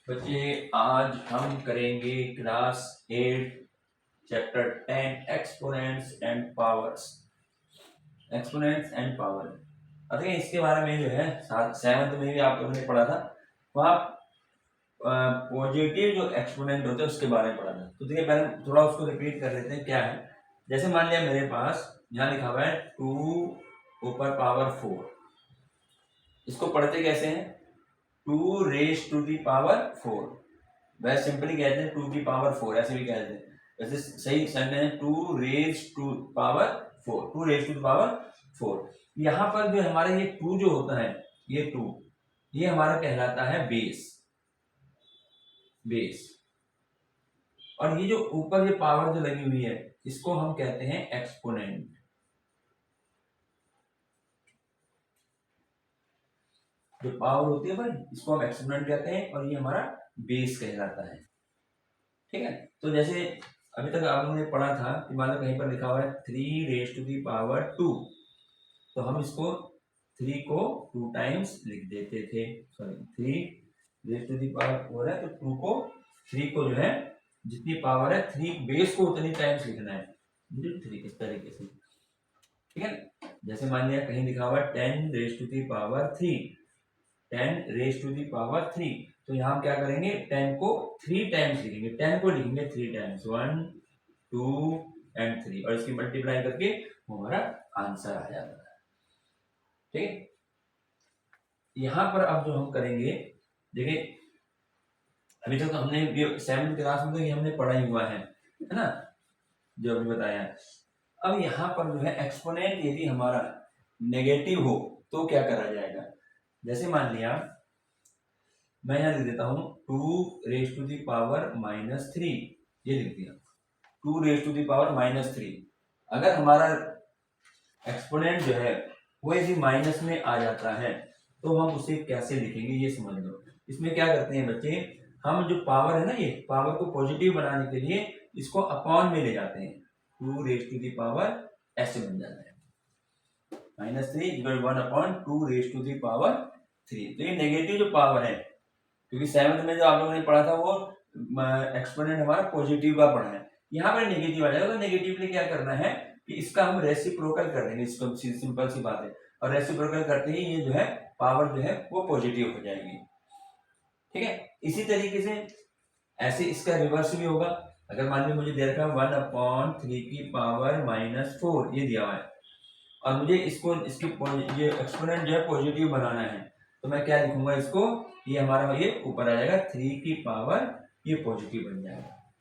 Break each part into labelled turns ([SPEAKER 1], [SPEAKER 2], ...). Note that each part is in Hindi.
[SPEAKER 1] बच्चे आज हम करेंगे class 8 chapter 10 exponents and powers. Exponents and power, अरे इसके बारे में जो है सेवंथ में भी आप लोगों ने पढ़ा था। वहाँ पॉजिटिव जो एक्सपोनेंट होते हैं उसके बारे में पढ़ा था। तो देखिए पहले थोड़ा उसको रिपीट कर लेते हैं। क्या है, जैसे मान लिया मेरे पास यहाँ लिखा हुआ है 2 ऊपर पावर 4। इसको पढ़ते कैसे हैं, 2 रेज टू दी पावर 4। वह सिंपली कहते हैं 2 की पावर 4, ऐसे भी कहते हैं। वैसे सही सेंटेंस है 2 raise to power 4, 2 raise to power 4। यहाँ पर जो हमारा ये 2 जो होता है, ये 2 ये हमारा कहलाता है बेस। बेस और ये जो ऊपर ये पावर जो लगी हुई है इसको हम कहते हैं एक्सपोनेंट। जो पावर होती है भाई इसको हम एक्सपोनेंट कहते हैं और ये हमारा बेस कहलाता है। ठीक है, तो जैसे अभी तक आप लोगों ने पढ़ा था कि मान लो कहीं पर लिखा हुआ है 3 रेज टू दी पावर 2, तो हम इसको 3 को 2 टाइम्स लिख देते थे। Sorry 3 raise to the power 4 है तो 2 को 3 को जो है जितनी पावर है 3 बेस को उतनी टाइम्स लिखना है। 3 इस तरीके से, ठीक है। जैसे मान लिया कहीं लिखा हुआ है 10 raise to the power 3, 10 raise to the power 3, तो यहाँ क्या करेंगे 10 को 3 टाइम्स लिखेंगे। 10 को लिखेंगे 3 टाइम्स, 1 2 एंड 3, और इसकी मल्टीप्लाई करके हमारा आंसर आ जाता है। ठीक है, यहाँ पर अब जो हम करेंगे, देखिए अभी तक तो हमने ये 7th क्लास में तो ये हमने पढ़ा ही हुआ है ना, जो अभी बताया। अब यहाँ पर जो है एक्सपोनेंट यदि हमारा नेगेटिव हो तो क्या करा जाएगा। जैसे मान लिया मैं यहाँ लिख देता हूँ 2 रेज टू दी पावर -3, ये लिख दिया 2 रेज टू दी पावर -3। अगर हमारा एक्सपोनेंट जो है वो यदि माइनस में आ जाता है तो हम उसे कैसे लिखेंगे ये समझ लो। इसमें क्या करते हैं बच्चे, हम जो पावर है ना ये पावर को पॉजिटिव बनाने के लिए इसको अपॉन में ले जाते हैं। 2 रेज टू दी पावर ऐसे बन जाता है -3 equal 1/2 raise to the power 3। तो ये नेगेटिव जो पावर है, क्योंकि 7th में जो आप लोगों ने पढ़ा था वो एक्सपोनेंट हमारा पॉजिटिव का पढ़ा है, यहाँ पर नेगेटिव आ जाएगा। तो नेगेटिव के लिए क्या करना है कि इसका हम रेसिप्रोकल कर देंगे। इसको सिंपल सी बात है, और रेसिप्रोकल करते ही ये जो है पावर जो है वो पॉजिटिव हो जाएगी। ठीक है, इसी तरीके से ऐसे इसका रिवर्स भी होगा। अगर मान लीजिए मुझे दे रखा है 1/3 की पावर -4 ये दिया हुआ है, और मुझे इसको इसके ये एक्सपोनेंट जो है पॉजिटिव बनाना है, तो मैं क्या लिखूंगा इसको, ये हमारा ये ऊपर आ जाएगा 3 की पावर ये पॉजिटिव बन जाएगा।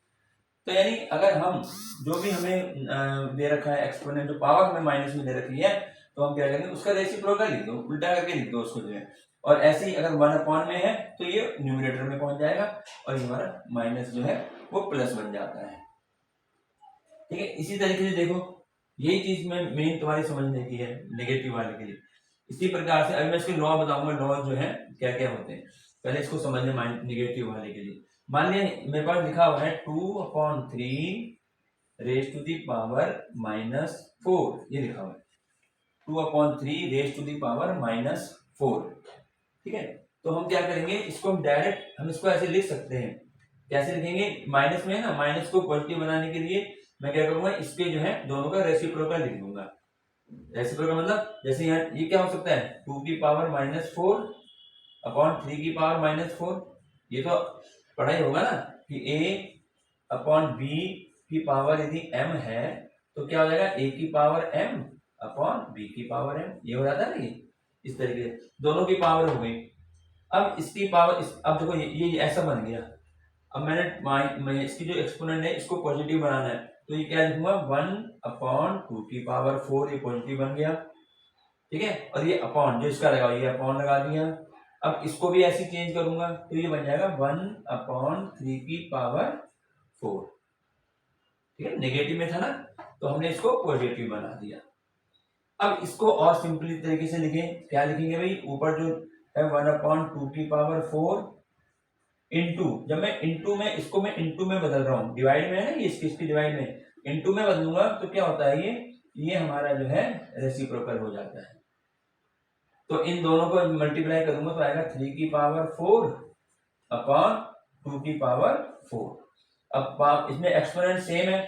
[SPEAKER 1] तो यानी अगर हम जो भी हमें दे रखा है एक्सपोनेंट जो पावर हमें माइनस में दे रखी है, तो हम क्या करेंगे उसका रेसिप्रोकल लिख दो, उल्टा करके लिख दो उसको जो है। और ऐसे ही अगर 1/में है तो ये न्यूमरेटर में पहुंच जाएगा और ये हमारा माइनस जो है वो प्लस बन जाता है। ठीक है, इसी तरीके से देखो यही चीज में मेन तुम्हारी समझने की है नेगेटिव वाले के लिए। इसी प्रकार से अभी मैं इसके लॉ बताऊंगा, लॉ जो है क्या क्या होते हैं, पहले इसको समझने नेगेटिव वाले के लिए। मान लिया मेरे पास लिखा हुआ है 2/3 रेज टू दी पावर -4, ये लिखा हुआ है 2/3 रेज टू दी पावर -4। ठीक है, तो हम क्या करेंगे इसको हम डायरेक्ट हम इसको ऐसे लिख सकते हैं। कैसे लिखेंगे, माइनस में है ना, माइनस को पॉजिटिव बनाने के लिए मैं क्या करूंगा इसके जो है दोनों का रेसिप्रोकल लिख दूंगा। रेसिप्रोकल मतलब जैसे यहाँ ये क्या हो सकता है 2 की पावर -4/3 की पावर -4। ये तो पढ़ा ही होगा ना कि a/b की पावर यदि m है तो क्या हो जाएगा a की पावर m/b की पावर m, ये हो जाता है ना। ये इस तरीके से दोनों की पावर हो गई। अब इसकी पावर अब देखो ये ऐसा बन गया। अब मैं इसकी जो एक्सपोनेंट है इसको पॉजिटिव बनाना है, तो ये क्या लिखूंगा 1/2 की पावर 4, ये पॉजिटिव बन गया। ठीक है, और ये अपॉन जो इसका लगा ये अपॉन लगा दिया। अब इसको भी ऐसे चेंज करूंगा तो ये बन जाएगा 1/3 की पावर 4। ठीक है, नेगेटिव में था ना तो हमने इसको पॉजिटिव बना दिया। अब इसको और सिंपली तरीके से लिखें, क्या लिखेंगे भाई, ऊपर जो है 1/2 की पावर 4 इंटू, जब मैं इंटू में इसको मैं इंटू में बदल रहा हूँ, डिवाइड में है ना ये इसकी डिवाइड में इंटू में बदलूंगा तो क्या होता है ये हमारा जो है रेसिप्रोकल हो जाता है। तो इन दोनों को मल्टीप्लाई करूंगा तो आएगा 3 की पावर 4 अपॉन टू की पावर 4। अब इसमें एक्सपोनेंट सेम है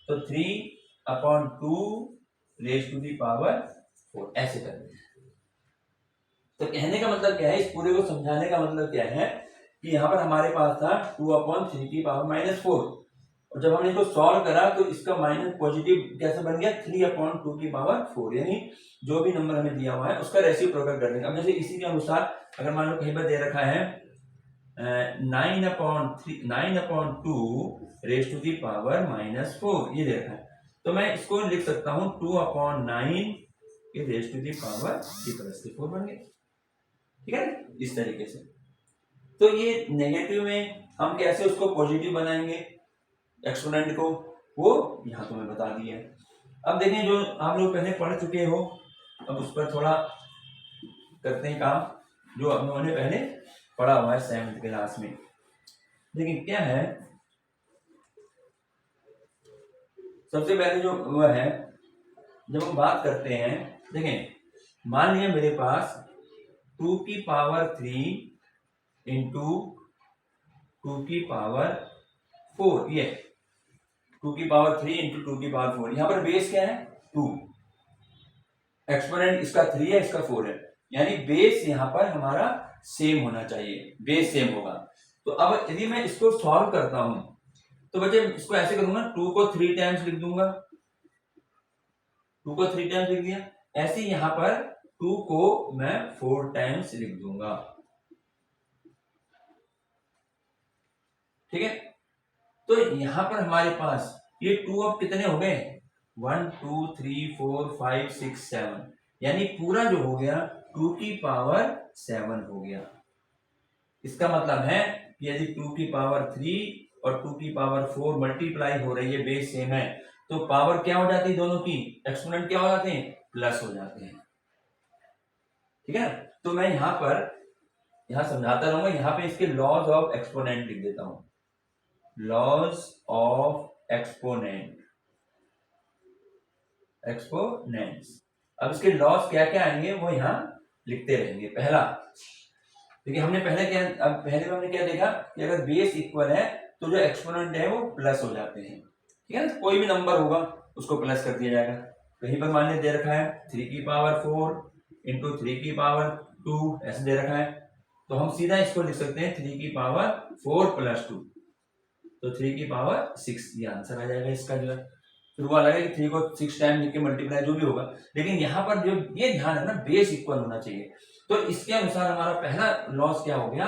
[SPEAKER 1] तो 3/2 रेज टू दी पावर 4 ऐसे कर देते हैं। तो कहने का मतलब क्या है, इस पूरे को समझाने का मतलब क्या है कि यहाँ पर हमारे पास था 2/3 की पावर -4 और जब हमने इसको सॉल्व करा तो इसका माइनस पॉजिटिव कैसे बन गया 3/2 की पावर 4, यानी जो भी नंबर हमें दिया हुआ है उसका रेसिप्रोकल कर देंगे। अब जैसे इसी के अनुसार अगर मान लो कहीं पर दे रखा है 9/2 रेज टू दी पावर -4 ये दे रखा है, तो मैं इसको लिख सकता हूँ 2/9 रेज टू दी पावर 3+4 बन गया। ठीक है, इस तरीके से। तो ये नेगेटिव में हम कैसे उसको पॉजिटिव बनाएंगे एक्सपोनेंट को, वो यहाँ तो मैं बता दिया है। अब देखें जो आप लोग पहले पढ़ चुके हो, अब उस पर थोड़ा करते हैं काम जो हम लोगों ने पहले पढ़ा हुआ है 7th क्लास में। देखिए क्या है, सबसे पहले जो वह है जब हम बात करते हैं, देखें मान लिया मेरे पास 2 की पावर 3 इंटू 2 की पावर 4, ये 2 की पावर 3 इंटू 2 की पावर 4, यहाँ पर बेस क्या है 2, एक्सपोनेंट इसका 3 है इसका 4 है, यानी बेस यहाँ पर हमारा सेम होना चाहिए, बेस सेम होगा। तो अब यदि मैं इसको सॉल्व करता हूं तो बच्चे इसको ऐसे करूंगा, 2 को 3 टाइम्स लिख दूंगा, 2 को 3 टाइम्स लिख दिया, ऐसे यहाँ पर 2 को मैं 4 टाइम्स लिख दूंगा। ठीक है, तो यहां पर हमारे पास ये 2 अब कितने हो गए 1 2 3 4 5 6 7, यानी पूरा जो हो गया 2 की पावर 7 हो गया। इसका मतलब है कि यदि 2 की पावर 3 और 2 की पावर 4 मल्टीप्लाई हो रही है, बेस सेम है, तो पावर क्या हो जाती है दोनों की, एक्सपोनेंट क्या हो जाते हैं प्लस हो जाते हैं। ठीक है, तो मैं यहां समझाता रहूंगा, यहाँ पे इसके लॉज ऑफ एक्सपोनेंट लिख देता हूं, लॉज ऑफ एक्सपोनेंट्स। अब इसके लॉज क्या क्या आएंगे वो यहां लिखते रहेंगे। पहला देखिए हमने पहले में हमने क्या देखा कि अगर बेस इक्वल है तो जो एक्सपोनेंट है वो प्लस हो जाते हैं। ठीक है ना, कोई भी नंबर होगा उसको प्लस कर दिया जाएगा। कहीं पर मान लिया दे रखा है 3 की पावर 4 इंटू 3 की पावर 2 ऐसे दे रखा है, तो हम सीधा इसको लिख सकते हैं 3 की पावर 4 + 2, तो 3 की पावर 6, ये आंसर आ जाएगा इसका जो है। फिर वो अलग है कि 3 को 6 टाइम लिख के मल्टीप्लाई जो भी होगा, लेकिन यहाँ पर जो ये ध्यान रखना बेस इक्वल होना चाहिए। तो इसके अनुसार हमारा पहला लॉस क्या हो गया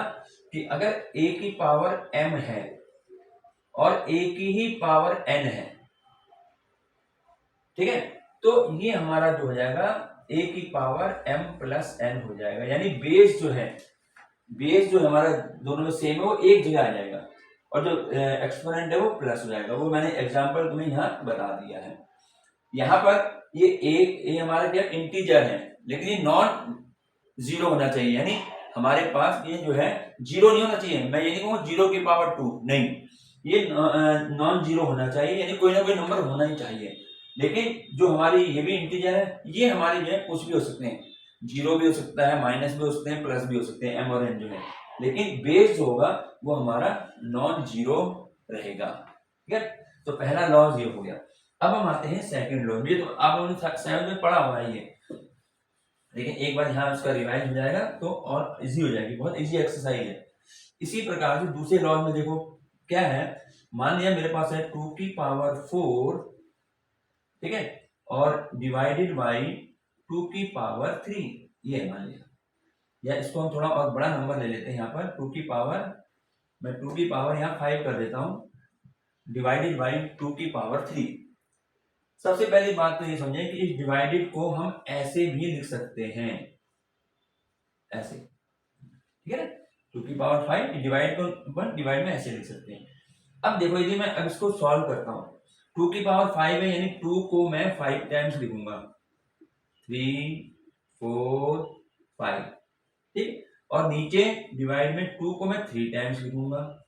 [SPEAKER 1] कि अगर a की पावर m है और a की ही पावर n है, ठीक है, तो ये हमारा जो हो जाएगा a की पावर m + n हो जाएगा, यानी बेस जो हमारा दोनों में सेम है वो एक जगह आ जाएगा और जो एक्सपोनेंट है वो प्लस हो जाएगा। वो मैंने एग्जांपल तुम्हें यहाँ बता दिया है। यहाँ पर ये हमारा क्या इंटीजर है, लेकिन ये नॉन जीरो होना चाहिए, यानी हमारे पास ये जो है जीरो नहीं होना चाहिए। मैं ये नहीं कहूँगा 0 की पावर 2, नहीं, ये नॉन जीरो होना चाहिए, यानी कोई ना कोई नंबर होना ही चाहिए। लेकिन जो हमारी ये भी इंटीजर है, ये हमारे जो है कुछ भी हो सकते हैं, जीरो भी हो सकता है, माइनस भी हो सकते हैं, प्लस भी हो सकते हैं, m और n जो है, लेकिन बेस जो होगा वो हमारा नॉन जीरो रहेगा। ठीक है, तो पहला लॉज ये हो गया। अब हम आते हैं सेकंड लॉ में, तो आप लोगों ने 7 में पढ़ा हुआ है ये, लेकिन एक बार यहाँ उसका रिवाइज हो जाएगा तो और इजी हो जाएगी, बहुत इजी एक्सरसाइज है। इसी प्रकार से दूसरे लॉ में देखो क्या है, मान लिया मेरे पास है 2 की पावर 4, ठीक है, और डिवाइडेड बाई 2 की पावर 3, ये मान लिया, या इसको हम थोड़ा और बड़ा नंबर ले लेते हैं यहाँ पर 2 की पावर, मैं 2 की पावर यहाँ 5 कर देता हूँ, डिवाइडेड बाई 2 की पावर 3। सबसे पहली बात तो ये समझें कि इस डिवाइडेड को हम ऐसे भी लिख सकते हैं, ऐसे, ठीक है ना, 2 की पावर 5 डिवाइड को डिवाइड में ऐसे लिख सकते हैं। अब देखो यदि मैं अब इसको सॉल्व करता हूं, 2 की पावर 5 है, यानी 2 को मैं 5 टाइम्स लिखूंगा, 3 4 5, ठीक, और नीचे डिवाइड में 2 को मैं 3 टाइम्स लिखूंगा।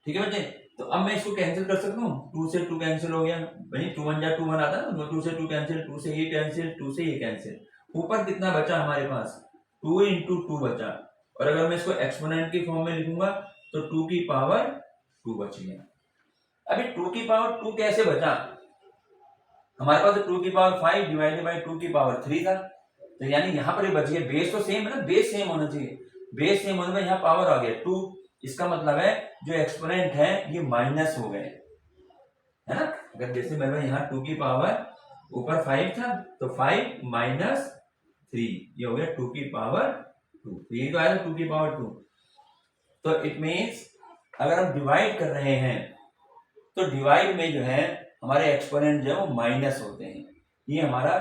[SPEAKER 1] ठीक है बच्चे, तो अब मैं इसको कैंसिल कर सकता हूँ, 2 से 2 कैंसिल हो गया, भाई 2 1 जा 2 1 आता है ना, 2 से 2 कैंसिल, 2 से ये कैंसिल, 2 से ये कैंसिल, ऊपर कितना बचा हमारे पास 2 × 2 बचा, और अगर मैं इसको एक्सपोनेंट की फॉर्म में लिखूंगा तो 2 की पावर 2 बच गया। अभी 2 की पावर 2 कैसे बचा? हमारे पास 2 की पावर 5 डिवाइडेड बाई 2 की पावर 3 था, तो यानी यहाँ पर बच गया। बेस तो सेम है ना, बेस सेम होना चाहिए। बेस सेम होने में यहाँ पावर आ गया 2, इसका मतलब है जो एक्सपोनेंट है ये माइनस हो गए, है ना। अगर जैसे मैंने यहाँ 2 की पावर ऊपर 5 था तो 5 माइनस 3, ये हो गया 2 की पावर 2, तो ये तो आया 2 की पावर 2। तो इट मीन्स अगर हम डिवाइड कर रहे हैं तो डिवाइड में जो है हमारे एक्सपोनेंट जो है वो माइनस होते हैं। ये हमारा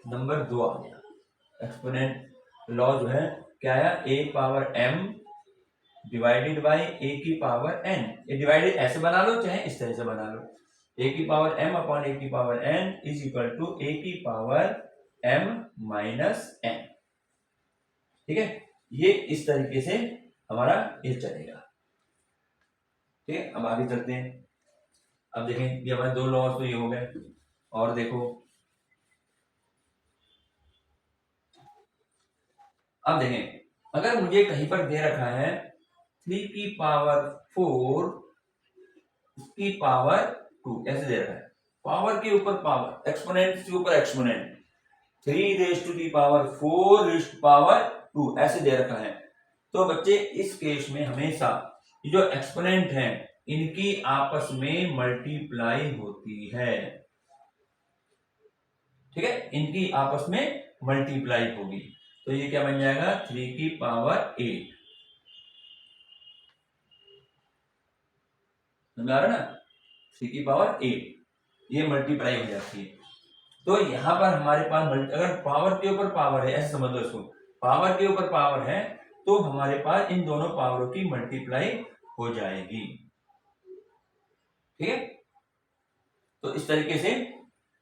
[SPEAKER 1] नंबर 2 आ गया। एक्सपोनेंट लॉ जो है क्या आया, a power m divided by a की पावर n। ये डिवाइडेड ऐसे बना लो चाहे इस तरह से बना लो, a की पावर m अपॉन a की power n is equal to a की पावर m माइनस n। ठीक है, ये इस तरीके से हमारा ये चलेगा। ठीक है, अब आगे चलते हैं। अब देखें ये हमारे 2 लॉस तो ये हो गए, और देखो अब देखें अगर मुझे कहीं पर दे रखा है 3 की पावर 4 की पावर 2 ऐसे दे रखा है, पावर के ऊपर पावर, एक्सपोनेंट के ऊपर exponent, 3 raise to the power 4 raise to power 2 ऐसे दे रखा है। तो बच्चे इस केस में हमेशा ये जो एक्सपोनेंट है इनकी आपस में मल्टीप्लाई होती है। ठीक है, इनकी आपस में मल्टीप्लाई होगी, तो ये क्या बन जाएगा 3 की पावर 8। समझ आ रहा ना, 3 की पावर 8 ये मल्टीप्लाई हो जाती है। तो यहां पर हमारे पास अगर पावर के ऊपर पावर है, ऐसे समझ लो इसको, पावर के ऊपर पावर है तो हमारे पास इन दोनों पावरों की मल्टीप्लाई हो जाएगी। ठीक है, तो इस तरीके से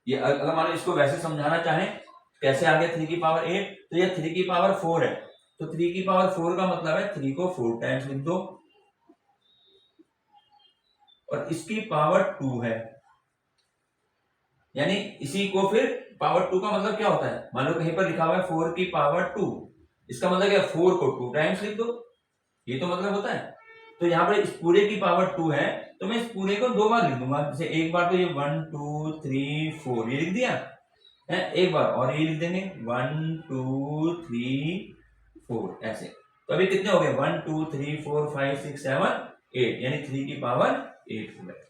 [SPEAKER 1] ये अगर मान लो इसको वैसे समझाना चाहें कैसे आ गया 3 की पावर 8, तो ये 3 की पावर 4 है, तो 3 की पावर 4 का मतलब है 3 को 4 टाइम्स लिख दो, और इसकी पावर 2 है, यानी इसी को फिर पावर 2 का मतलब क्या होता है, मान लो कहीं पर लिखा हुआ है 4 की पावर 2, इसका मतलब क्या, 4 को 2 टाइम्स लिख दो, ये तो मतलब होता है। तो यहाँ पर इस पूरे की पावर 2 है तो मैं इस पूरे को 2 बार लिख दूंगा, जैसे एक बार तो ये 1 2 3 4 ये लिख दिया है, एक बार और ये लिख देंगे 1 2 3 4 ऐसे। तो अभी कितने हो गए 1 2 3 4 5 6 7 8, यानी 3 की पावर 8 हो गए।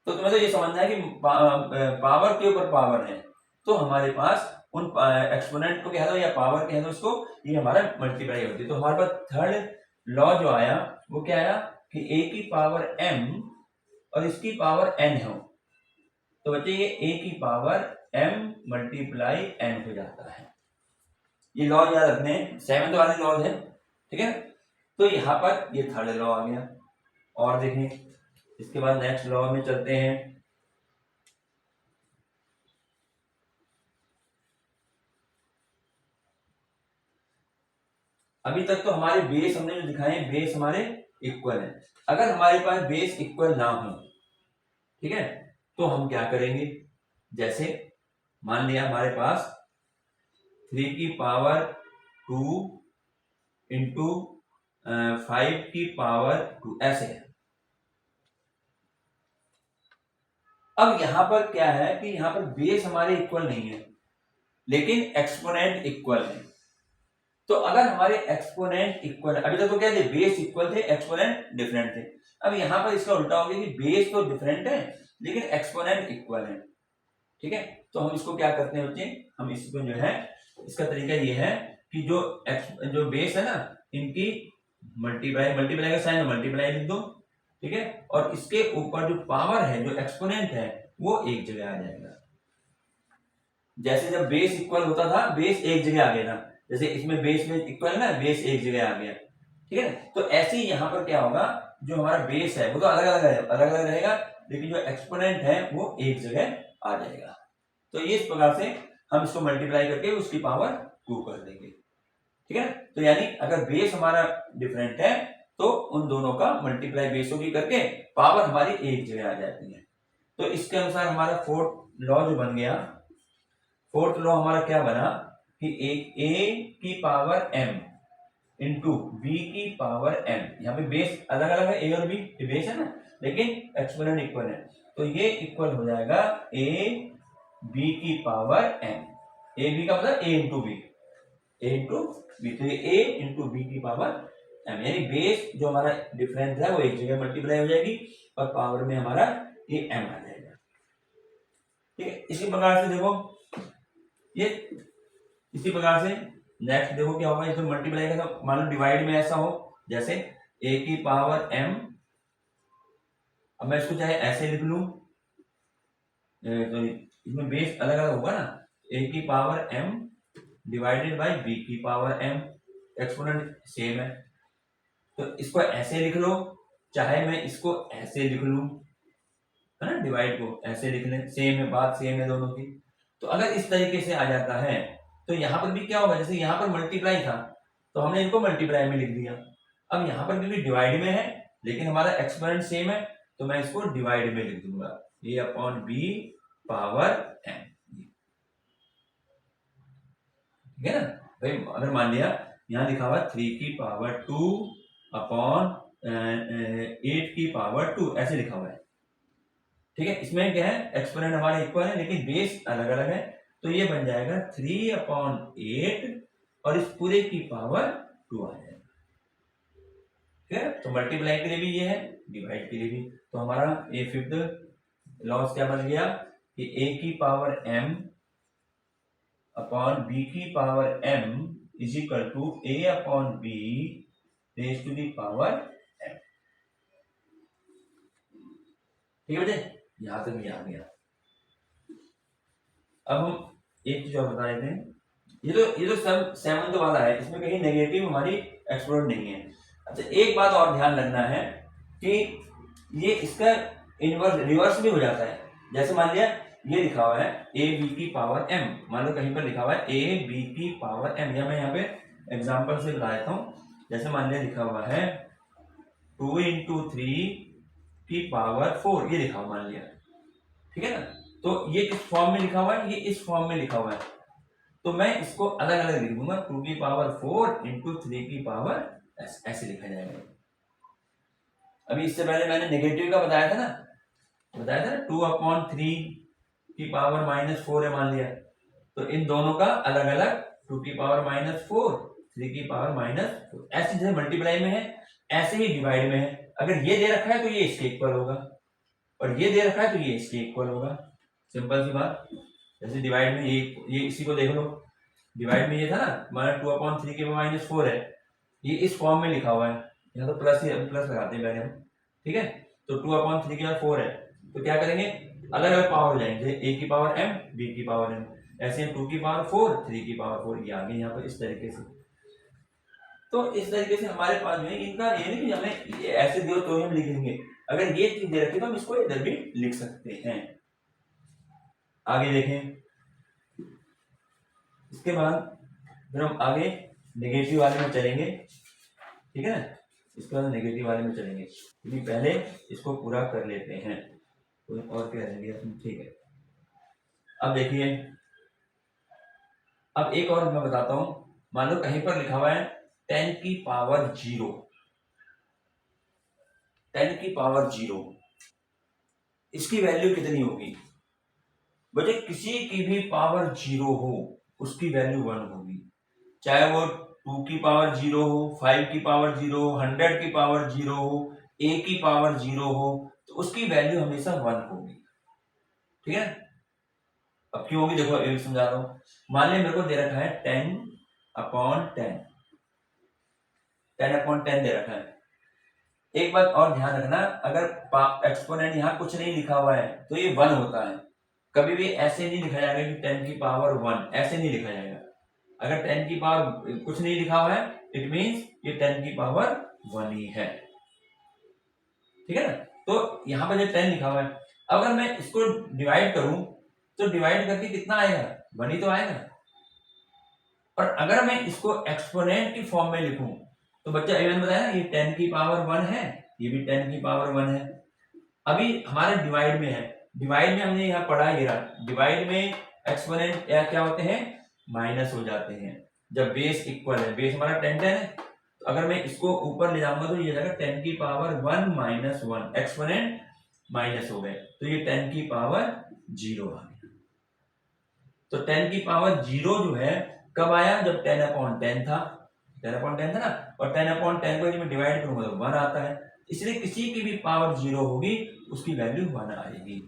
[SPEAKER 1] तो तुम्हें तो ये समझना है कि पावर के ऊपर पावर है तो हमारे पास उन एक्सपोनेंट को कह दो या पावर कह दो इसको, ये हमारा मल्टीप्लाई होती है। तो हमारे पास थर्ड लॉ जो आया वो क्या आया कि a की पावर m और इसकी पावर n हो, तो बच्चे ये a की पावर m मल्टीप्लाई n हो जाता है। ये लॉ याद रखने, 7th वाले लॉ है। ठीक है, तो यहां पर ये थर्ड लॉ आ गया। और देखें इसके बाद नेक्स्ट लॉ में चलते हैं। अभी तक तो हमारे बेस हमने जो दिखाए बेस हमारे इक्वल है। अगर हमारे पास बेस इक्वल ना हो, ठीक है, तो हम क्या करेंगे, जैसे मान लिया हमारे पास 3 की पावर 2 इंटू 5 की पावर 2 ऐसे है। अब यहां पर क्या है कि यहां पर बेस हमारे इक्वल नहीं है लेकिन एक्सपोनेंट इक्वल है। तो अगर हमारे एक्सपोनेंट इक्वल, अभी तक तो क्या थे, बेस इक्वल थे, एक्सपोनेंट डिफरेंट थे। अब यहां पर इसका उल्टा हो गया कि बेस तो डिफरेंट है लेकिन एक्सपोनेंट इक्वल है। ठीक है, तो हम इसको क्या करते हैं बच्चे, हम इसको जो है इसका तरीका ये है कि जो बेस है ना इनकी मल्टीप्लाई का साइन मल्टीप्लाई लिख दो। ठीक है, और इसके ऊपर जो पावर है जो एक्सपोनेंट है वो एक जगह आ जाएगा। जैसे जब बेस इक्वल होता था बेस एक जगह आ गया था, जैसे इसमें बेस में इक्वल ना बेस एक जगह आ गया। ठीक है, तो ऐसे ही यहाँ पर क्या होगा, जो हमारा बेस है वो तो अलग अलग रहेगा लेकिन जो एक्सपोनेंट है वो एक जगह आ जाएगा। तो ये इस प्रकार से हम इसको मल्टीप्लाई करके उसकी पावर 2 कर देंगे। ठीक है, तो यानी अगर बेस हमारा डिफरेंट है तो उन दोनों का मल्टीप्लाई बेसों की करके पावर हमारी एक जगह आ जाती है। तो इसके अनुसार हमारा फोर्थ लॉ जो बन गया, फोर्थ लॉ हमारा क्या बना कि एक a की पावर m इंटू बी की पावर एम, यहाँ पे बेस अलग अलग है, ए और बी, ये बेस है ना, लेकिन एक्सपोनेंट इक्वल है, तो ये इक्वल हो जाएगा ए बी की पावर एम। ए बी का मतलब ए इंटू बी, ए इंटू बी, तो ये ए इंटू बी की पावर एम, यानी बेस जो हमारा डिफरेंस है वो एक जगह मल्टीप्लाई हो जाएगी और पावर में हमारा ये एम आ जाएगा। ठीक है, इसी प्रकार से देखो ये, इसी प्रकार से नेक्स्ट देखो क्या होगा, इसमें मल्टीप्लाई का मान लो डिवाइड में ऐसा हो जैसे a की पावर m, अब मैं इसको चाहे ऐसे लिख लूं, तो इसमें बेस अलग अलग होगा ना, a की power m divided by b की पावर m, एक्सपोनेंट सेम है, तो इसको ऐसे लिख लो, चाहे मैं इसको ऐसे लिख लूं, है ना, डिवाइड को ऐसे लिख लें, सेम है, बात सेम है दोनों की। तो अगर इस तरीके से आ जाता है तो यहाँ पर भी क्या होगा, जैसे यहाँ पर मल्टीप्लाई था तो हमने इनको मल्टीप्लाई में लिख दिया, अब यहाँ पर भी डिवाइड में है लेकिन हमारा एक्सपोनेंट सेम है, तो मैं इसको डिवाइड में लिख दूंगा, a upon B power m, ठीक है ना भाई। अगर मान लिया यहाँ लिखा हुआ 3 की पावर 2 अपॉन 8 की पावर 2, ऐसे लिखा हुआ है, ठीक है, इसमें क्या है, एक्सपोनेंट हमारे इक्वल है लेकिन बेस अलग अलग है, तो ये बन जाएगा 3 अपॉन 8 और इस पूरे की पावर 2 आ जाएगा, ठीक है। तो मल्टीप्लाई के लिए भी ये है, डिवाइड के लिए भी, तो हमारा ए फिफ्थ लॉस क्या बन गया कि a की पावर m अपॉन b की power m is equal to a upon b raise to the power m, ठीक है बेटे, यहां तक भी आ गया। अब हम एक चीज और बता देते हैं, ये जो सब सेवंथ वाला है इसमें कहीं नेगेटिव हमारी एक्सपोनेंट नहीं है। अच्छा, एक बात और ध्यान रखना है कि ये इसका इनवर्स रिवर्स भी हो जाता है, जैसे मान लिया ये लिखा हुआ है ए बी की पावर एम, मान लो कहीं पर लिखा हुआ है ए बी की पावर एम, या मैं यहाँ पे एग्जाम्पल से बता देता हूँ, जैसे मान लिया लिखा हुआ है 2 इंटू 3 की पावर 4, ये लिखा हुआ मान लिया, ठीक है ना, तो ये किस फॉर्म में लिखा हुआ है, ये इस फॉर्म में लिखा हुआ है, तो मैं इसको अलग अलग लिख दूंगा, 2 की पावर 4 इंटू 3 की पावर ऐसे लिखा जाएगा। अभी इससे पहले मैंने नेगेटिव का बताया था ना 2 अपॉन 3 की पावर -4 है मान लिया, तो इन दोनों का अलग अलग 2 की पावर -4 3 की पावर -4, ऐसे जैसे मल्टीप्लाई में है ऐसे ही डिवाइड में है, अगर ये दे रखा है तो ये इसके इक्वल होगा और ये दे रखा है तो ये इसके इक्वल होगा, सिंपल सी बात। जैसे डिवाइड में ये इसी को देख लो, डिवाइड में ये था ना हमारा 2 अपॉन 3 के -4 है, ये इस फॉर्म में लिखा हुआ है, यहाँ तो प्लस ही प्लस लगाते हैं पहले हम, ठीक है, तो 2 अपॉन 3 के बाद 4 है, तो क्या करेंगे अलग अलग पावर हो जाएंगे, a की पावर m b की पावर m, ऐसे 2 की पावर 4 3 की पावर 4, ये आगे यहाँ पर इस तरीके से। तो इस तरीके से हमारे पास में इनका ये नहीं कि हमें ऐसे दियो तो हम लिख लेंगे, अगर ये चीज दे रखी तो हम इसको इधर भी लिख सकते हैं। आगे देखें, इसके बाद फिर हम आगे नेगेटिव वाले में चलेंगे, ठीक है ना, इसके बाद नेगेटिव वाले में चलेंगे, क्योंकि पहले इसको पूरा कर लेते हैं, तो और क्या रहेंगे, ठीक है। अब देखिए, अब एक और मैं बताता हूं, मान लो कहीं पर लिखा हुआ है 10 की पावर 0, 10 की पावर 0, इसकी वैल्यू कितनी होगी बच्चे, किसी की भी पावर 0 हो उसकी वैल्यू 1 होगी, चाहे वो 2 की पावर 0 हो, 5 की पावर 0 हो, 100 की पावर 0 हो, a की पावर 0 हो, तो उसकी वैल्यू हमेशा 1 होगी, ठीक है। अब क्यों होगी देखो एक समझा रहा हूं, मान लिया मेरे को दे रखा है 10 अपॉन 10, 10 अपॉन 10 दे रखा है, एक बात और ध्यान रखना, अगर एक्सपोनेंट यहाँ कुछ नहीं लिखा हुआ है तो ये 1 होता है, कभी भी ऐसे नहीं लिखा जाएगा कि 10 की पावर 1, ऐसे नहीं लिखा जाएगा, अगर 10 की पावर कुछ नहीं लिखा हुआ है इट मींस ये 10 की पावर 1 ही है, ठीक है ना। तो यहाँ पर जो 10 लिखा हुआ है, अगर मैं इसको डिवाइड करूं तो डिवाइड करके कितना आएगा, 1 ही तो आएगा, और अगर मैं इसको एक्सपोनेंट की फॉर्म में लिखूं तो बच्चा मैंने बताया ना ये 10 की पावर 1 है, ये भी 10 की पावर 1 है, अभी हमारे डिवाइड में है, डिवाइड में हमने यहाँ पढ़ा ये रहा, डिवाइड में एक्सपोनेंट क्या होते हैं, माइनस हो जाते हैं, जब बेस इक्वल है, बेस हमारा 10 10 है तो अगर मैं इसको ऊपर ले जाऊंगा तो ये जाएगा 10 की पावर 1 माइनस 1, एक्सपोनेंट माइनस हो गए तो ये 10 की पावर 0 आ गया। तो 10 की पावर 0 जो है कब आया, जब 10/10 था, 10/10 था ना, और 10/10 को मैं डिवाइड करूंगा तो 1 आता है, इसलिए किसी की भी पावर 0 होगी उसकी वैल्यू 1 आएगी।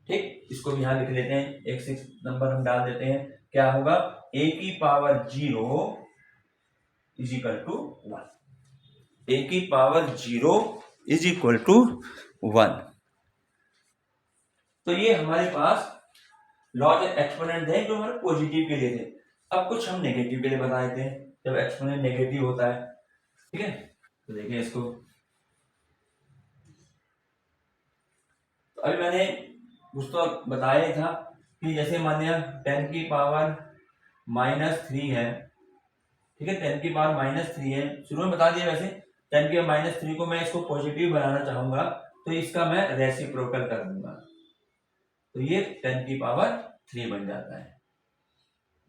[SPEAKER 1] ठीक, इसको भी यहां लिख लेते हैं, एक 6 नंबर हम डाल देते हैं, क्या होगा, a की power 0 is equal to 1, a की पावर 0 इज इक्वल टू 1। तो ये हमारे पास लॉज एक्सपोनेंट है जो हमारे पॉजिटिव के लिए थे। अब कुछ हम नेगेटिव के लिए बता देते हैं, जब एक्सपोनेंट नेगेटिव होता है। ठीक है, तो देखिए इसको, तो अभी मैंने कुछ तो बताया था कि जैसे मान लिया 10 की पावर -3 है, ठीक है, 10 की पावर -3 है, शुरू में बता दिया। वैसे 10 की पावर -3 को मैं इसको पॉजिटिव बनाना चाहूंगा तो इसका मैं रेसिप्रोकल कर दूंगा, तो ये 10 की पावर 3 बन जाता है।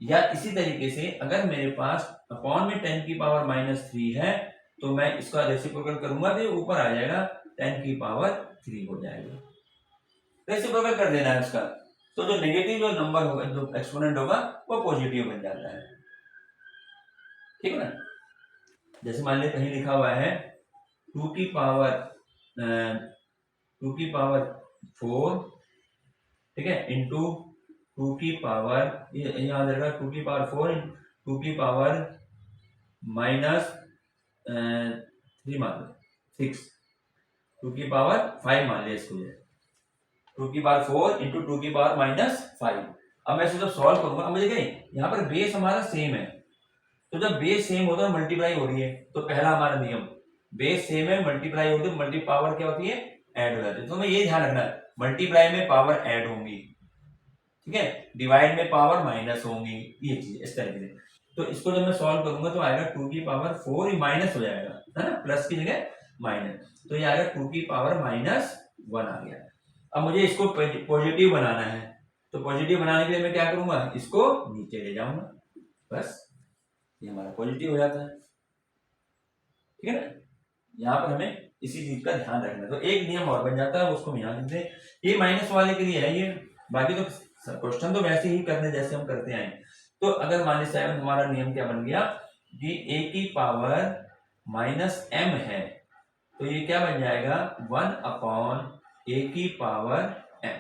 [SPEAKER 1] या इसी तरीके से अगर मेरे पास अपॉन में 10 की पावर -3 है तो मैं इसका रेसिप्रोकल करूंगा तो ऊपर आ जाएगा 10 की पावर 3 हो जाएगा, रेसिप्रोकल कर देना है उसका। तो जो नेगेटिव जो नंबर होगा, जो एक्सपोनेंट होगा वो पॉजिटिव बन जाता है। ठीक है ना, जैसे मान लीजिए कहीं लिखा हुआ है 2 की पावर 4, ठीक है, इंटू 2 की पावर, यहाँ रहेगा 2 की पावर 4 2 की पावर -3 मान लो 6, 2 की पावर 5 मान लिया इसको, 2 की पावर 4 इंटू 2 की पावर -5। अब मैं इसको जब सॉल्व करूंगा, अब मुझे कहीं यहाँ पर बेस हमारा सेम है, तो जब बेस सेम होता है मल्टीप्लाई हो रही है, तो पहला हमारा नियम, बेस सेम है मल्टीप्लाई होती है, मल्टी पावर क्या होती है, ऐड हो जाती है। तो हमें ये ध्यान रखना है, मल्टीप्लाई में पावर ऐड होंगी, ठीक है, डिवाइड में पावर माइनस होंगी, ये चीज इस तरीके से। तो इसको जब मैं सॉल्व करूंगा तो आएगा 2 की पावर 4, ये माइनस हो जाएगा, है ना, प्लस की जगह माइनस, तो ये आएगा 2 की पावर -1 आ गया। अब मुझे इसको पॉजिटिव बनाना है, तो पॉजिटिव बनाने के लिए मैं क्या करूंगा, इसको नीचे ले जाऊंगा, बस ये हमारा पॉजिटिव हो जाता है। ठीक है ना, यहाँ पर हमें इसी चीज का ध्यान रखना है। तो एक नियम और बन जाता है, उसको हम यहाँ लिखते हैं, ये माइनस वाले के लिए है ये, बाकी तो क्वेश्चन तो वैसे ही करने जैसे हम करते आए। तो अगर मान लीजिए 7 हमारा नियम क्या बन गया कि a की पावर -m है, तो ये क्या बन जाएगा 1/a की पावर m।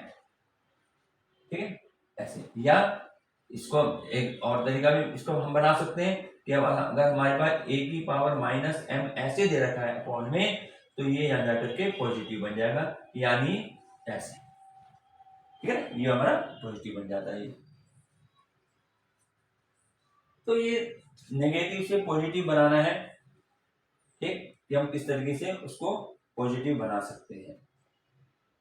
[SPEAKER 1] ठीक है, ऐसे, या इसको एक और तरीका भी इसको हम बना सकते हैं कि अगर हमारे पास a की पावर -m ऐसे दे रखा है अपॉन में, तो ये यहाँ जाकर के पॉजिटिव बन जाएगा, यानी ऐसे। ठीक है, ये हमारा पॉजिटिव बन जाता है। तो ये नेगेटिव से पॉजिटिव बनाना है, ठीक, कि हम किस तरीके से उसको पॉजिटिव बना सकते हैं।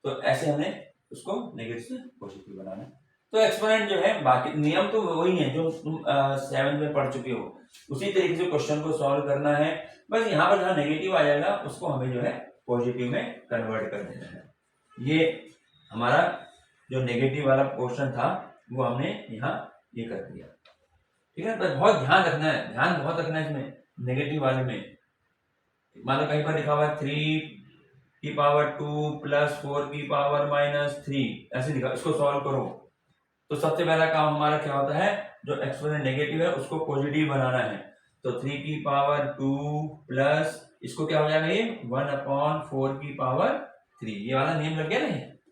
[SPEAKER 1] तो ऐसे हमें उसको नेगेटिव से पॉजिटिव बनाना है। तो एक्सपोनेंट जो है, बाकी नियम तो वही है जो तुम 7 में पढ़ चुके हो, उसी तरीके से क्वेश्चन को सॉल्व करना है। बस यहाँ पर जहाँ नेगेटिव आ जाएगा उसको हमें जो है पॉजिटिव में कन्वर्ट कर देना है। ये हमारा जो नेगेटिव वाला पोर्शन था वो हमने यहाँ ये कर दिया। ठीक है, तो बहुत ध्यान रखना है, ध्यान बहुत रखना है इसमें, नेगेटिव वाले में। मान लो कहीं पर लिखा हुआ है 3 की पावर 2 प्लस 4 की पावर -3, ऐसे लिखा, इसको सॉल्व करो। तो सबसे पहला काम हमारा क्या होता है, जो एक्सपोनेंट नेगेटिव है उसको पॉजिटिव बनाना है। तो 3 की पावर 2 प्लस, इसको क्या हो जाएगा, ये 1/4 की पावर 3, ये वाला नियम लग गया ना,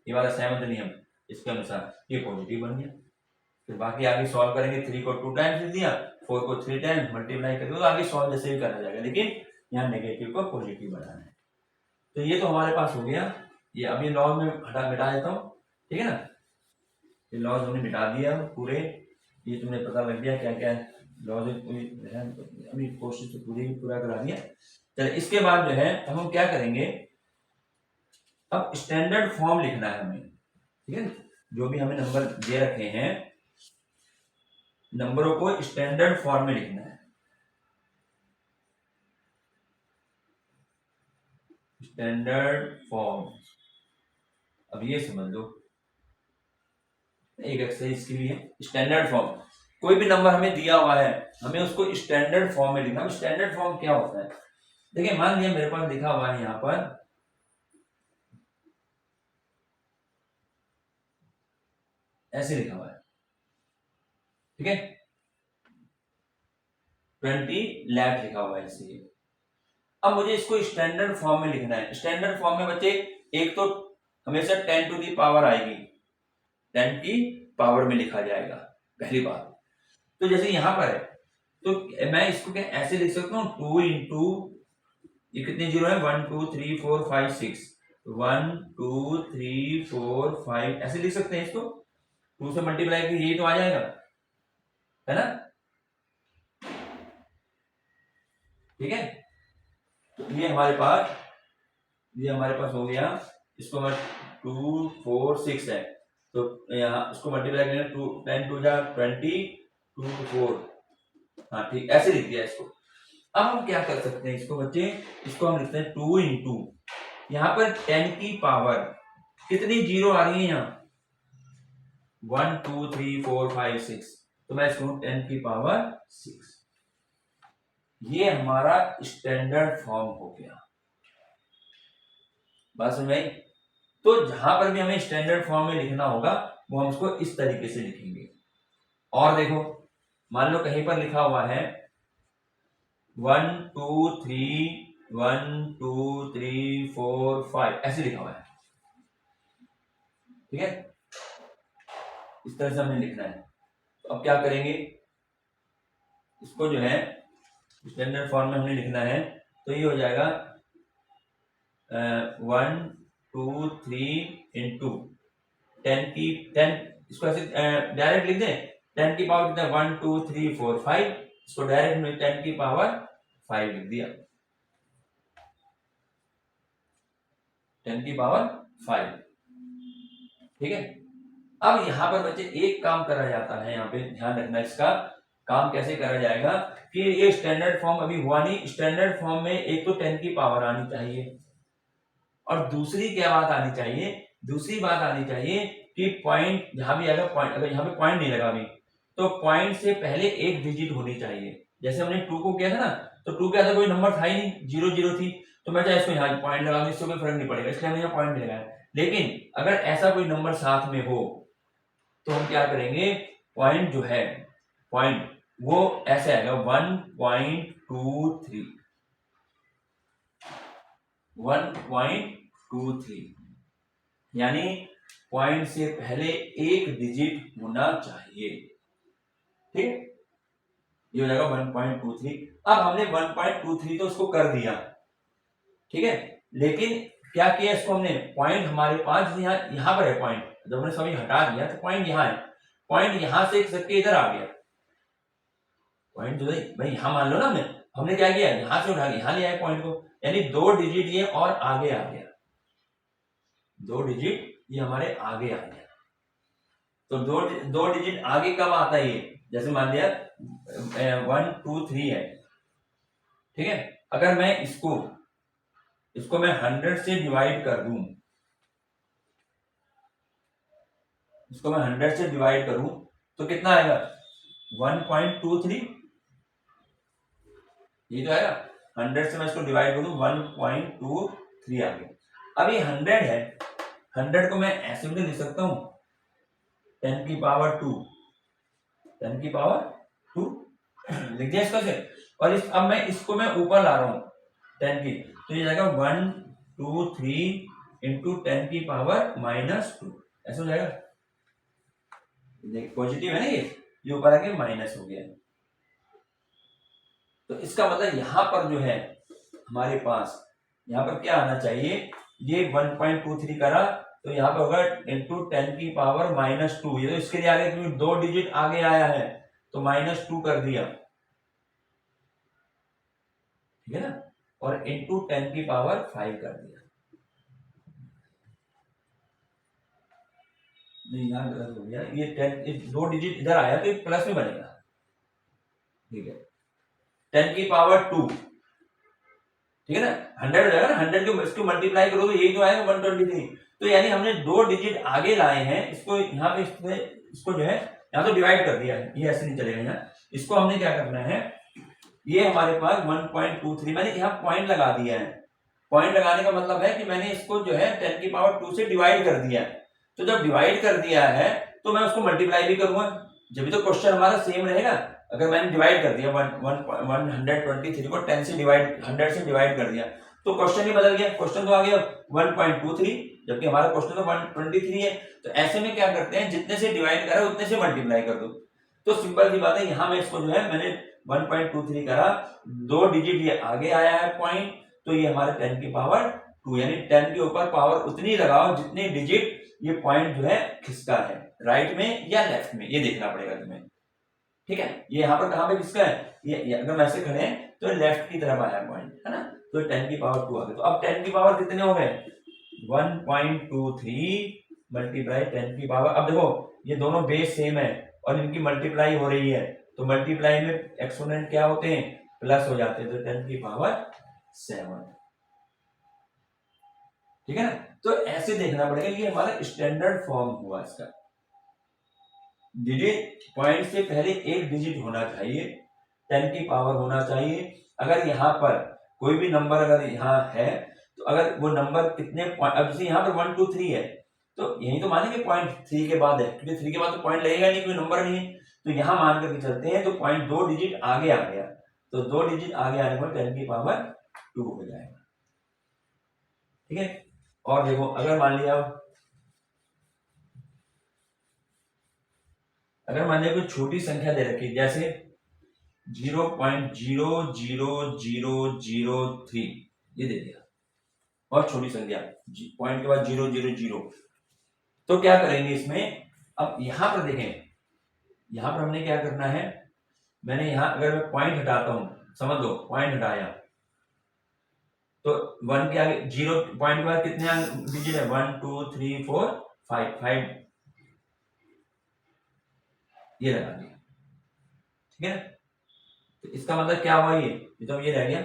[SPEAKER 1] ये वाला 7वां नियम, इसके अनुसार ये पॉजिटिव बन गया। फिर बाकी आगे सॉल्व करेंगे, 3 को 2 टाइम्स लिख दिया, 4 को 3 टाइम्स मल्टीप्लाई कर दिया, तो आगे सॉल्व जैसे भी करा जाएगा, लेकिन यहाँ नेगेटिव को पॉजिटिव बनाना है। तो ये तो हमारे पास हो गया, ये अभी लॉग में मिटा देता हूँ। ठीक है ना, ये लॉज हमने मिटा दिया पूरे, ये तुम्हें पता लग गया क्या क्या लॉज है, अभी कोशिश तो पूरा करा दिया। चलिए, इसके बाद जो है अब हम क्या करेंगे, अब स्टैंडर्ड फॉर्म लिखना है हमें। ठीक है, जो भी हमें नंबर दे रखे हैं, नंबरों को स्टैंडर्ड फॉर्म में लिखना है। स्टैंडर्ड फॉर्म, अब ये समझ लो, एक एक्सरसाइज के लिए स्टैंडर्ड फॉर्म, कोई भी नंबर हमें दिया हुआ है, हमें उसको स्टैंडर्ड फॉर्म में लिखना। स्टैंडर्ड फॉर्म क्या होता है? देखिए मान लिया मेरे पास लिखा हुआ है यहाँ पर ऐसे लिखा हुआ है, ठीक है, 20 लाख लिखा हुआ है ऐसे। अब मुझे इसको स्टैंडर्ड फॉर्म में लिखना है। स्टैंडर्ड फॉर्म में बच्चे एक तो हमेशा 10 टू दी पावर आएगी, 10 की पावर में लिखा जाएगा, पहली बात। तो जैसे यहां पर है तो मैं इसको क्या ऐसे लिख सकता हूँ, 2 इंटू ये कितने जीरो है, 1 2 3 4 5 6, 1 2 3 4 5 ऐसे लिख सकते हैं इसको। 2 से मल्टीप्लाई करके यही तो आ जाएगा, है ना? ठीक है, तो ये हमारे पास हो गया। इसको मैं 2 4 6 है, तो यहाँ इसको मल्टीप्लाई करेंगे, 2 10 2 जा 20, 2 4, हाँ ठीक, ऐसे लिख दिया इसको। अब हम क्या कर सकते हैं इसको बच्चे, इसको हम लिखते हैं 2 इंटू, यहाँ पर 10 की पावर कितनी जीरो आ रही है यहाँ, 1 2 3 4 5 6, तो मैं इसको 10 की पावर 6। ये हमारा स्टैंडर्ड फॉर्म हो गया, बात समझ आई? तो जहां पर भी हमें स्टैंडर्ड फॉर्म में लिखना होगा वो हम उसको इस तरीके से लिखेंगे। और देखो मान लो कहीं पर लिखा हुआ है 1 2 3 1 2 3 4 5 ऐसे लिखा हुआ है, ठीक है, इस तरह से हमें लिखना है। तो अब क्या करेंगे, इसको जो है स्टैंडर्ड फॉर्म में हमने लिखना है, तो ये हो जाएगा 1 2 3 इंटू 10 की 10, इसको ऐसे डायरेक्ट लिख दें, 10 की पावर कितना, 1 2 3 4 5, इसको डायरेक्ट में 10 की पावर 5 लिख दिया, 10 की पावर 5, ठीक है। अब यहाँ पर बच्चे एक काम करा जाता है, यहाँ पे ध्यान रखना, इसका काम कैसे करा जाएगा कि ये स्टैंडर्ड फॉर्म अभी हुआ नहीं। स्टैंडर्ड फॉर्म में एक तो 10 की पावर आनी चाहिए, और दूसरी क्या बात आनी चाहिए, दूसरी बात आनी चाहिए कि पॉइंट जहां भी आएगा, पॉइंट अगर यहाँ पे पॉइंट नहीं लगा अभी, तो पॉइंट से पहले एक डिजिट होनी चाहिए। जैसे हमने 2 को किया था ना, तो 2 के अंदर कोई नंबर था ही नहीं, 0 0 थी, तो मैं चाहे इसको यहाँ पॉइंट लगा दूं, इससे कोई फर्क नहीं पड़ेगा, इसलिए हमने यहाँ पॉइंट नहीं लगाया। लेकिन अगर ऐसा कोई नंबर साथ में हो तो हम क्या करेंगे, पॉइंट जो है, पॉइंट वो ऐसे आएगा 1.23, 1.23, यानी पॉइंट से पहले एक डिजिट होना चाहिए, ठीक, ये हो जाएगा 1.23। अब हमने 1.23 तो उसको कर दिया, ठीक है, लेकिन क्या किया इसको हमने, पॉइंट हमारे पास यहाँ पर है पॉइंट, जब हमने सभी हटा दिया तो पॉइंट यहाँ है, पॉइंट यहां से करके इधर आ गया, पॉइंट जो भाई यहां मान लो ना, हमने क्या किया, यहां से उठा के यहां ले आए पॉइंट को, यानी 2 डिजिट ये और आगे आ गया, 2 डिजिट ये हमारे आगे आ गया। तो दो डिजिट आगे कब आता है ये, जैसे मान लिया 1 2 3 है, ठीक है, अगर मैं इसको मैं 100 से डिवाइड कर दूं, इसको मैं 100 से डिवाइड करूं तो कितना आएगा, 1.23, ये तो आएगा, 100 से मैं इसको डिवाइड करूं 1.23 आ गया। अब ये 100 है, 100 को मैं ऐसे भी लिख सकता हूं 10 की पावर 2, 10 की पावर 2 लिख दिया इसको से, और अब मैं इसको मैं ऊपर ला रहा हूं 10 की, तो ये जाएगा 1 2 3 इंटू 10 की पावर -2, ऐसा हो जाएगा, पॉजिटिव है ना, ये ऊपर आके माइनस हो गया। तो इसका मतलब यहां पर जो है हमारे पास, यहां पर क्या आना चाहिए, ये 1.23 करा तो यहाँ पर होगा इंटू 10 की पावर -2, ये तो इसके लिए आगे क्योंकि 2 डिजिट आगे आया है तो -2 कर दिया, ठीक है ना, और इंटू 10 की पावर 5 कर दिया। नहीं यहाँ गलत हो गया, ये 10 2 डिजिट इधर आया तो प्लस में बनेगा, ठीक है, 10 की पावर 2, ठीक है ना, 100 हो जाएगा ना, 100 को इसको मल्टीप्लाई करो तो यही तो आएगा 123, तो यानी हमने 2 डिजिट आगे लाए हैं, इसको यहाँ पे इसको जो है यहाँ तो डिवाइड कर दिया है, ये ऐसे नहीं चलेगा। यहाँ इसको हमने क्या करना है, ये हमारे पास 1.23 मैंने यहाँ पॉइंट लगा दिया है। पॉइंट लगाने का मतलब है कि मैंने इसको जो है 10 की पावर 2 से डिवाइड कर दिया है। तो जब डिवाइड कर दिया है तो मैं उसको मल्टीप्लाई भी करूंगा, जब भी तो क्वेश्चन हमारा सेम रहेगा। अगर मैंने डिवाइड कर दिया 123 को 10 से डिवाइड 100 से डिवाइड कर दिया तो क्वेश्चन ही बदल गया, क्वेश्चन तो आ गया 1.23 जबकि हमारा क्वेश्चन तो 123 है। तो ऐसे में क्या करते हैं, जितने से डिवाइड करा उतने से मल्टीप्लाई कर दो। तो सिंपल सी बात है, यहाँ में इसको जो है मैंने 1.23 करा, 2 डिजिट ये आगे आया है पॉइंट, तो ये हमारे 10 की पावर 2 यानी 10 के ऊपर पावर उतनी लगाओ जितनी डिजिट ये पॉइंट जो है खिसका है, राइट में या लेफ्ट में, ये देखना पड़ेगा तुम्हें। ठीक है, ये यहाँ पर कहाँ पे खिसका है, ये अगर वैसे खड़े हैं तो लेफ्ट की तरफ आया पॉइंट, है ना। तो 10 की पावर 2 आ गई। तो अब 10 की पावर कितने हो गए, 1.23 मल्टीप्लाई 10 की पावर। अब देखो ये दोनों बेस सेम है और इनकी मल्टीप्लाई हो रही है, तो मल्टीप्लाई में एक्सपोनेंट क्या होते हैं, प्लस हो जाते हैं। तो 10 की पावर 7, ठीक है ना। तो ऐसे देखना पड़ेगा, ये हमारा स्टैंडर्ड फॉर्म हुआ इसका। डिजिट पॉइंट से पहले एक डिजिट होना चाहिए, 10 की पावर होना चाहिए। अगर यहाँ पर कोई भी नंबर अगर यहाँ है तो अगर वो नंबर कितने पॉइंट, अब जैसे यहाँ पर 1 2 3 है तो यही तो मानेंगे पॉइंट 3 के बाद है, क्योंकि 3 के बाद तो पॉइंट लगेगा नहीं, कोई नंबर नहीं है। तो यहाँ मान करके चलते हैं तो पॉइंट 2 डिजिट आगे आ गया, तो 2 डिजिट आगे आने पर 10 की पावर 2 हो जाएगा। ठीक है, और देखो अगर मान लिया कोई छोटी संख्या दे रखी जैसे 0.00003 ये दे दिया और छोटी संख्या पॉइंट के बाद 000, तो क्या करेंगे इसमें। अब यहां पर देखें, यहां पर हमने क्या करना है, मैंने यहां अगर मैं पॉइंट हटाता हूं, समझ लो पॉइंट हटाया तो 1 के आगे 0 पॉइंट के बाद कितने डिजिट है, 1 2 3 4 5 ये लगा दिया। ठीक है, तो इसका मतलब क्या हुआ, ये तो ये रह गया,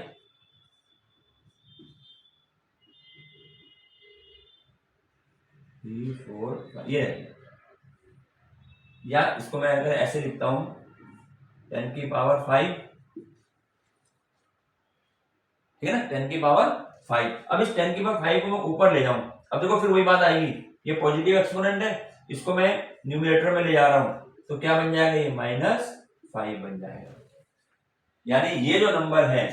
[SPEAKER 1] ये रह गया। या इसको मैं अगर ऐसे लिखता हूं 10 की पावर 5, ठीक है ना, 10 की पावर 5। अब इस 10 की पावर 5 को मैं ऊपर ले जाऊं, अब देखो फिर वही बात आएगी, ये पॉजिटिव एक्सपोनेंट है, इसको मैं न्यूमरेटर में ले जा रहा हूं तो क्या बन जाएगा, ये -5 बन जाएगा। यानी ये जो नंबर है,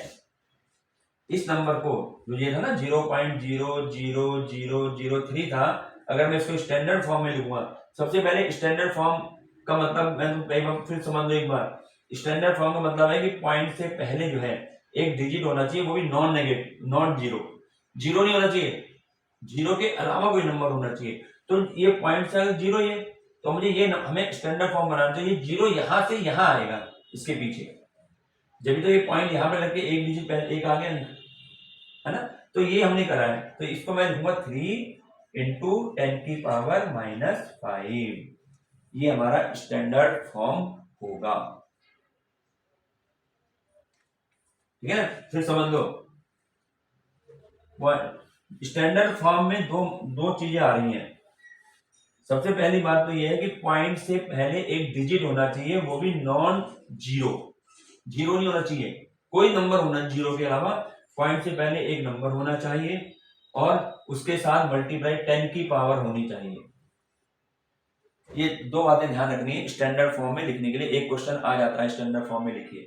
[SPEAKER 1] इस नंबर को जो ये था ना 0.00003 था, अगर मैं इसको स्टैंडर्ड फॉर्म में लिखूंगा, सबसे पहले स्टैंडर्ड फॉर्म का मतलब मैं कई बार फिर समझ लो एक बार, स्टैंडर्ड फॉर्म का मतलब है कि पॉइंट से पहले जो है एक डिजिट होना चाहिए, वो भी non negative, not zero, zero नहीं होना चाहिए, जीरो के अलावा कोई नंबर होना चाहिए। तो ये पॉइंट से अगर जीरो है तो मुझे ये हमें स्टैंडर्ड फॉर्म बनाना चाहिए, जीरो यहां से यहां आएगा इसके पीछे, जब तो ये पॉइंट यहां पे लग के एक डिजिट पहले एक आ गया, है ना। तो ये हमने करा है, तो इसको मैं लिखूंगा 3 इंटू 10 की पावर -5, ये हमारा स्टैंडर्ड फॉर्म होगा। ठीक है ना, फिर समझ लो स्टैंडर्ड फॉर्म में दो चीजें आ रही हैं। सबसे पहली बात तो यह है कि पॉइंट से पहले एक डिजिट होना चाहिए, वो भी नॉन जीरो, जीरो नहीं होना चाहिए, कोई नंबर होना जीरो के अलावा, पॉइंट से पहले एक नंबर होना चाहिए और उसके साथ मल्टीप्लाई 10 की पावर होनी चाहिए। ये दो बातें ध्यान रखनी है स्टैंडर्ड फॉर्म में लिखने के लिए, एक क्वेश्चन आ जाता है स्टैंडर्ड फॉर्म में लिखिए,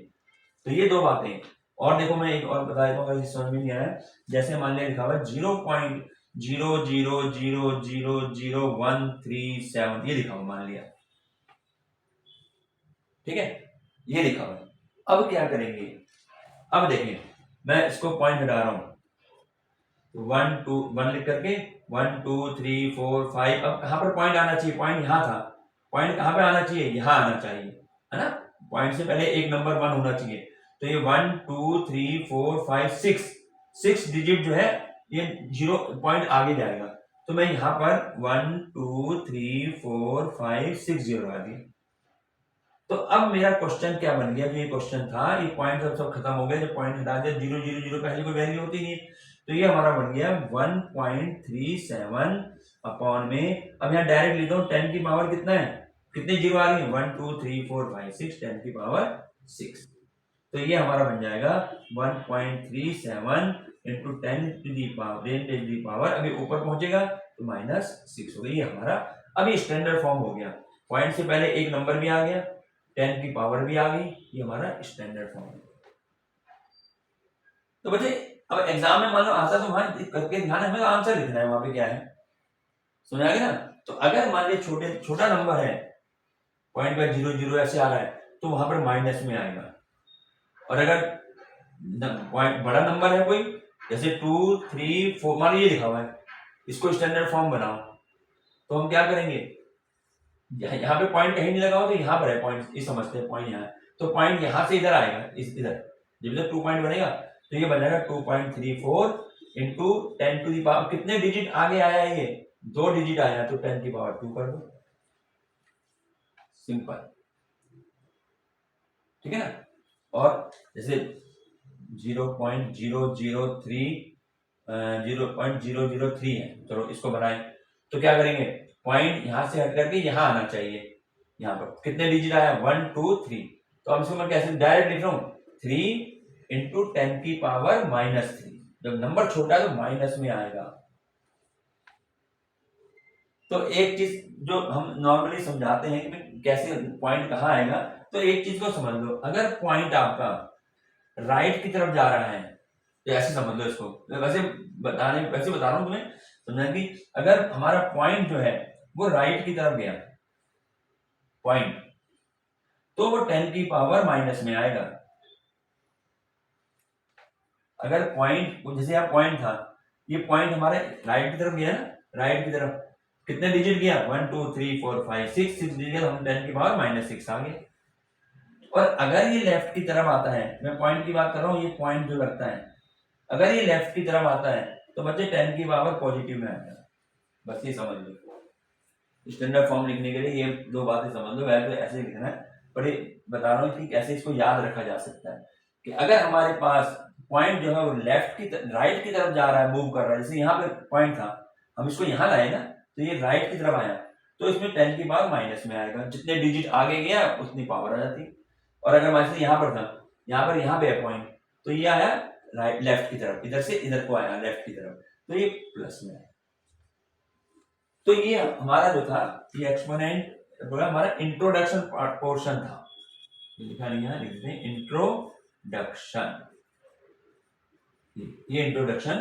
[SPEAKER 1] तो ये दो बातें। और देखो मैं एक और बता देता हूँ अगर समझ में नहीं आया, जैसे मान लिया लिखा हुआ 0.000000137 ये लिखा हुआ मान लिया, ठीक है, ये लिखा हुआ। अब क्या करेंगे, अब देखें मैं इसको पॉइंट हटा रहा हूं, 1 2 1 लिख करके 1 2 3 4 5, अब कहां पर पॉइंट आना चाहिए, पॉइंट यहां था, पॉइंट कहां पे आना चाहिए, यहां आना चाहिए, है ना, पॉइंट से पहले एक नंबर 1 होना चाहिए। तो ये 1 2 3 4 5 6 डिजिट जो है ये जीरो पॉइंट आगे जाएगा, तो मैं यहां पर 1 2 3 4 5 6 जीरो लगा दिया। तो अब मेरा क्वेश्चन क्या बन गया, जो ये क्वेश्चन था, ये पॉइंट सब खत्म हो गया, जब पॉइंट हटा दिया 0 0 0 पहले कोई वैल्यू होती नहीं, तो ये हमारा बन गया 1.37 अपॉन में, अब यहाँ डायरेक्ट लिखता हूँ 10 की पावर कितना है कितने जीरो आ रही है 1 2 3 4 5 6 10 की पावर 6। तो ये हमारा बन जाएगा 1.37 इंटू 10 टू दी पावर अभी ऊपर पहुंचेगा तो -6 हो गई। ये हमारा अभी स्टैंडर्ड फॉर्म हो गया। पॉइंट से पहले एक नंबर भी आ गया, 10 की पावर भी आ गई, ये हमारा स्टैंडर्ड फॉर्म है। तो बच्चे अब एग्जाम में मान लो आता तो वहां करके ध्यान हमें आंसर लिखना है, वहां पे क्या है समझ आ गया ना। तो अगर मान लीजिए छोटा नंबर है 0.00 ऐसे आ रहा है तो वहां पर माइनस में आएगा। और अगर पॉइंट बड़ा नंबर है कोई जैसे 2 3 4 मान लीजिए लिखा हुआ है, इसको स्टैंडर्ड फॉर्म बनाओ तो हम क्या करेंगे, यहाँ पे पॉइंट कहीं नहीं लगा हो तो यहाँ पर है पॉइंट, ये समझते हैं पॉइंट यहाँ है तो पॉइंट यहाँ से इधर आएगा, इधर जब इधर 2 पॉइंट बनेगा तो ये बन जाएगा 2.34 इंटू 10 टू दी पावर कितने डिजिट आगे आया है, ये 2 डिजिट आया तो 10 की पावर 2 कर दो, सिंपल, ठीक है ना। और जैसे 0.003 है, चलो इसको बनाएं तो क्या करेंगे, पॉइंट यहां से हट करके यहां आना चाहिए, यहाँ पर कितने डिजिट आया 1 2 3, तो हम इसको मैं कैसे डायरेक्ट लिख रहा हूँ 3 इंटू 10 की पावर -3, जब नंबर छोटा है तो माइनस में आएगा। तो एक चीज जो हम नॉर्मली समझाते हैं कि कैसे पॉइंट कहाँ आएगा, तो एक चीज को समझ लो, अगर पॉइंट आपका राइट की तरफ जा रहा है तो ऐसे समझ लो इसको, वैसे बता रहा हूं तुम्हें समझना कि अगर हमारा पॉइंट जो है वो राइट की तरफ गया पॉइंट तो वो 10 की पावर माइनस में आएगा। अगर पॉइंट जैसे यहाँ पॉइंट था, ये पॉइंट हमारे राइट की तरफ गया ना, राइट की तरफ कितने डिजिट गया 1 2 3 4 5 6 डिजिट, हम 10 की पावर -6 आ गए। और अगर ये लेफ्ट की तरफ आता है, मैं पॉइंट की बात कर रहा हूँ, ये पॉइंट जो लगता है अगर ये लेफ्ट की तरफ आता है तो बच्चे 10 की पावर पॉजिटिव में आएगा, बस ये समझ लो। स्टैंडर्ड फॉर्म लिखने के लिए ये दो बातें समझ लो, वैसे तो ऐसे ही लिखना है, पर ये बता रहा हूँ कि कैसे इसको याद रखा जा सकता है कि अगर हमारे पास पॉइंट जो है वो लेफ्ट की राइट की तरफ जा रहा है, मूव कर रहा है, जैसे यहाँ पे पॉइंट था हम इसको यहाँ लाए ना तो ये राइट की तरफ आया तो इसमें 10 की पावर माइनस में आएगा, जितने डिजिट आगे गया उतनी पावर आ जाती। और अगर मान लीजिए यहाँ पर था, यहाँ पे है पॉइंट तो ये आया राइट लेफ्ट की तरफ, इधर से इधर को आया लेफ्ट की तरफ तो ये प्लस में आया। तो ये हमारा जो था ये एक्सपोनेंट हमारा इंट्रोडक्शन पोर्शन था, लिखा नहीं है, लिखते हैं इंट्रोडक्शन, ये इंट्रोडक्शन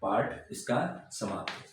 [SPEAKER 1] पार्ट इसका समाप्त।